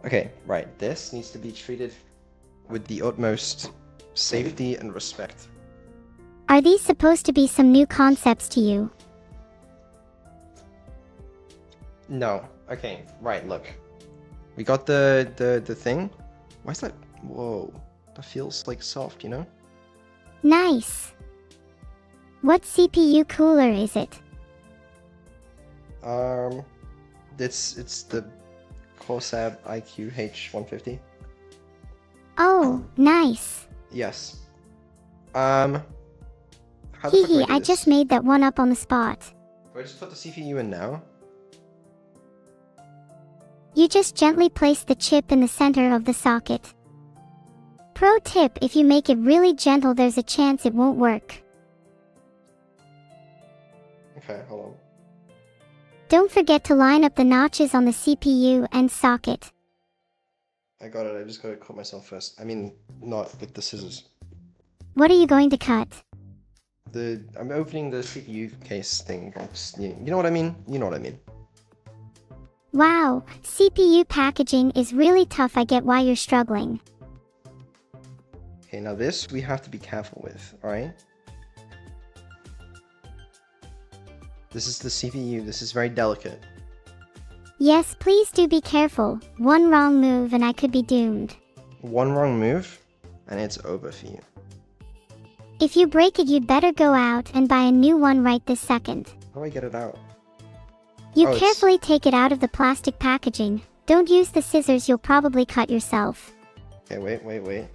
Okay, right. This needs to be treated with the utmost safety and respect. Are these supposed to be some new concepts to you? No. Okay, right, look. We got the thing. Why is that? Whoa. That feels like soft, you know? Nice. What CPU cooler is it? It's the Corsab IQ H150. Oh, nice. Yes. How the fuck do Hehe, I do I this? just made that one up on the spot. Do I just put the CPU in now? You just gently place the chip in the center of the socket. Pro tip, if you make it really gentle, there's a chance it won't work. Okay, hold on. Don't forget to line up the notches on the CPU and socket. I got it, I just gotta cut myself first. I mean, not with the scissors. What are you going to cut? I'm opening the CPU case thing. You know what I mean? You know what I mean. Wow, CPU packaging is really tough. I get why you're struggling. Okay, now this we have to be careful with, alright? This is the CPU, this is very delicate. Yes, please do be careful. One wrong move and I could be doomed. One wrong move, and it's over for you. If you break it, you'd better go out and buy a new one right this second. How do I get it out? You Oh, carefully take it out of the plastic packaging. Don't use the scissors, you'll probably cut yourself. Okay, wait.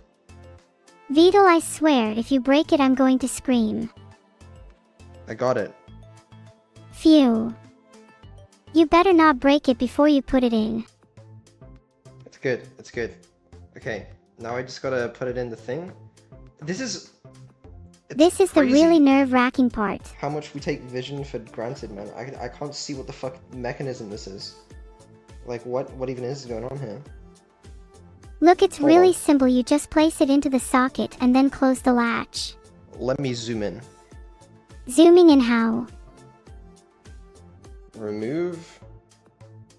Vedal, I swear, if you break it, I'm going to scream. I got it. Phew. You better not break it before you put it in. It's good, it's good. Okay, now I just gotta put it in the thing. This is The crazy really nerve-wracking part. how much we take vision for granted, man. I can't see what the fuck mechanism this is. Like, what even is going on here? Look, it's Hold really on. simple. You just place it into the socket and then close the latch. Let me zoom in. Zooming in how? Remove.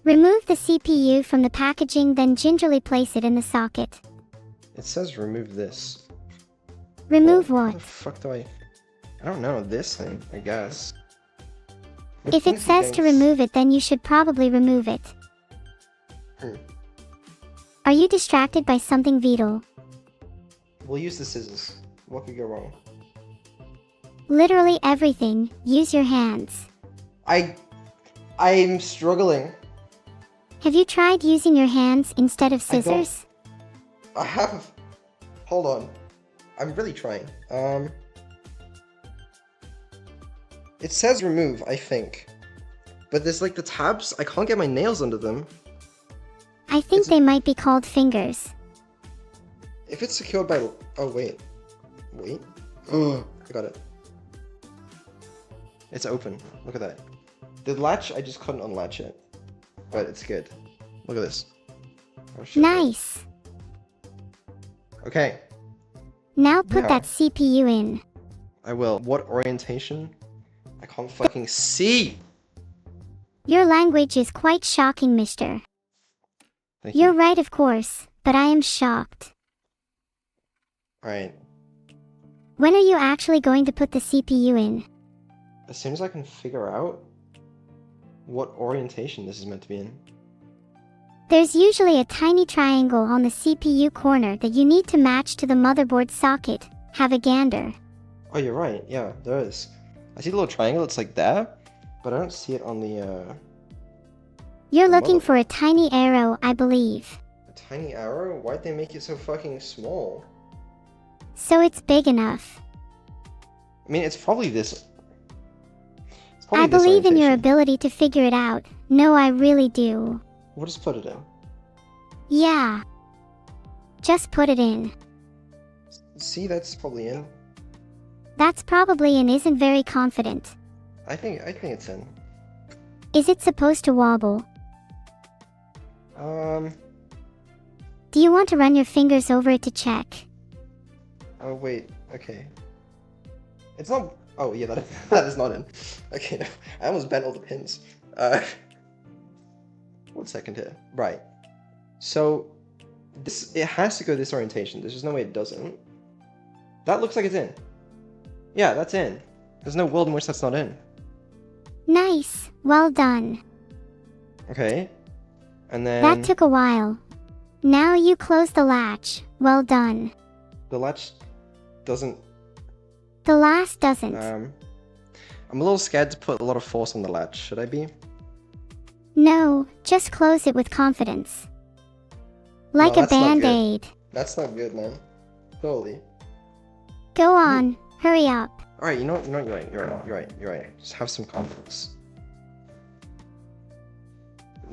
Remove the CPU from the packaging, then gingerly place it in the socket. It says remove this. Remove How what? the fuck do I don't know, this thing, I guess. If it says to remove it, then you should probably remove it. Are you distracted by something, Vedal? We'll use the scissors. What could go wrong? Literally everything. Use your hands. I'm struggling. Have you tried using your hands instead of scissors? I have. Hold on. I'm really trying. It says remove, I think. But there's like the tabs, I can't get my nails under them. I think they might be called fingers. If it's secured by... Oh, wait. Oh, I got it. It's open. Look at that. The latch, I just couldn't unlatch it. But it's good. Look at this. Oh, shit. Nice. Okay, Now put Now. that CPU in. I will. What orientation? I can't fucking see! Your language is quite shocking, mister. Thank You're you. right, of course, but I am shocked. Alright. When are you actually going to put the CPU in? As soon as I can figure out what orientation this is meant to be in. There's usually a tiny triangle on the CPU corner that you need to match to the motherboard socket. Have a gander. Oh, you're right. Yeah, there is. I see the little triangle. It's like there, but I don't see it on the, You're The looking mother- for a tiny arrow, I believe. a tiny arrow? Why'd they make it so fucking small? So it's big enough. I mean, it's probably this. It's probably I this believe in your orientation. ability to figure it out. No, I really do. We'll just put it in. Yeah. Just put it in. See, that's probably in. That's probably and isn't very confident. I think it's in. Is it supposed to wobble? Do you want to run your fingers over it to check? Oh wait. Okay. It's not. Oh yeah, that is not in. Okay, no, I almost bent all the pins. 1 second here. Right. So it has to go this orientation. There's just no way it doesn't. That looks like it's in. Yeah, that's in. There's no world in which that's not in. Nice. Well done. Okay. And then That took a while. Now you close the latch. Well done. the latch doesn't. The last doesn't. I'm a little scared to put a lot of force on the latch. Should I be? No, just close it with confidence. Like No, a that's not good. band-aid. That's not good, man. Holy. Go on. Hurry up. All right, you know what? You're right. Just have some confidence.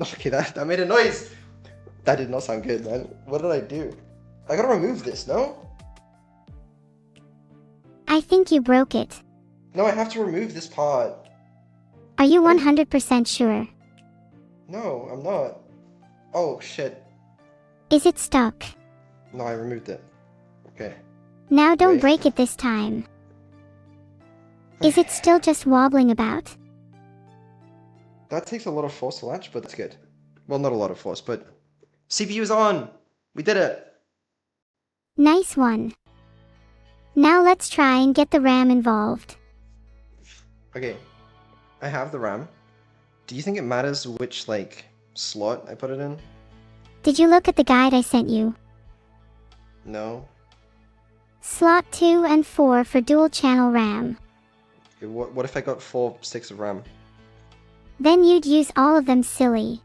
Okay, that made a noise. That did not sound good, man. What did I do? I gotta remove this, no? I think you broke it. No, I have to remove this part. Are you 100% sure? No, I'm not. Oh, shit. Is it stuck? No, I removed it. Okay. Now don't Wait. break it this time. Is it still just wobbling about? That takes a lot of force to latch, but that's good. Well, not a lot of force, but... CPU is on! We did it! Nice one. Now let's try and get the RAM involved. Okay. I have the RAM. Do you think it matters which, like, slot I put it in? Did you look at the guide I sent you? No. Slot 2 and 4 for dual channel RAM. Okay, what if I got 4 sticks of RAM? Then you'd use all of them, silly.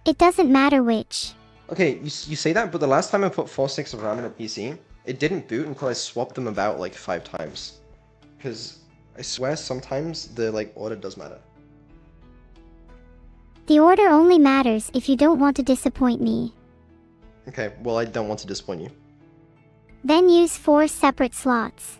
It doesn't matter which. Okay, you say that, but the last time I put 4 sticks of RAM in a PC, it didn't boot until I swapped them about like 5 times. Because I swear sometimes the like order does matter. The order only matters if you don't want to disappoint me. Okay, well I don't want to disappoint you. Then use 4 separate slots.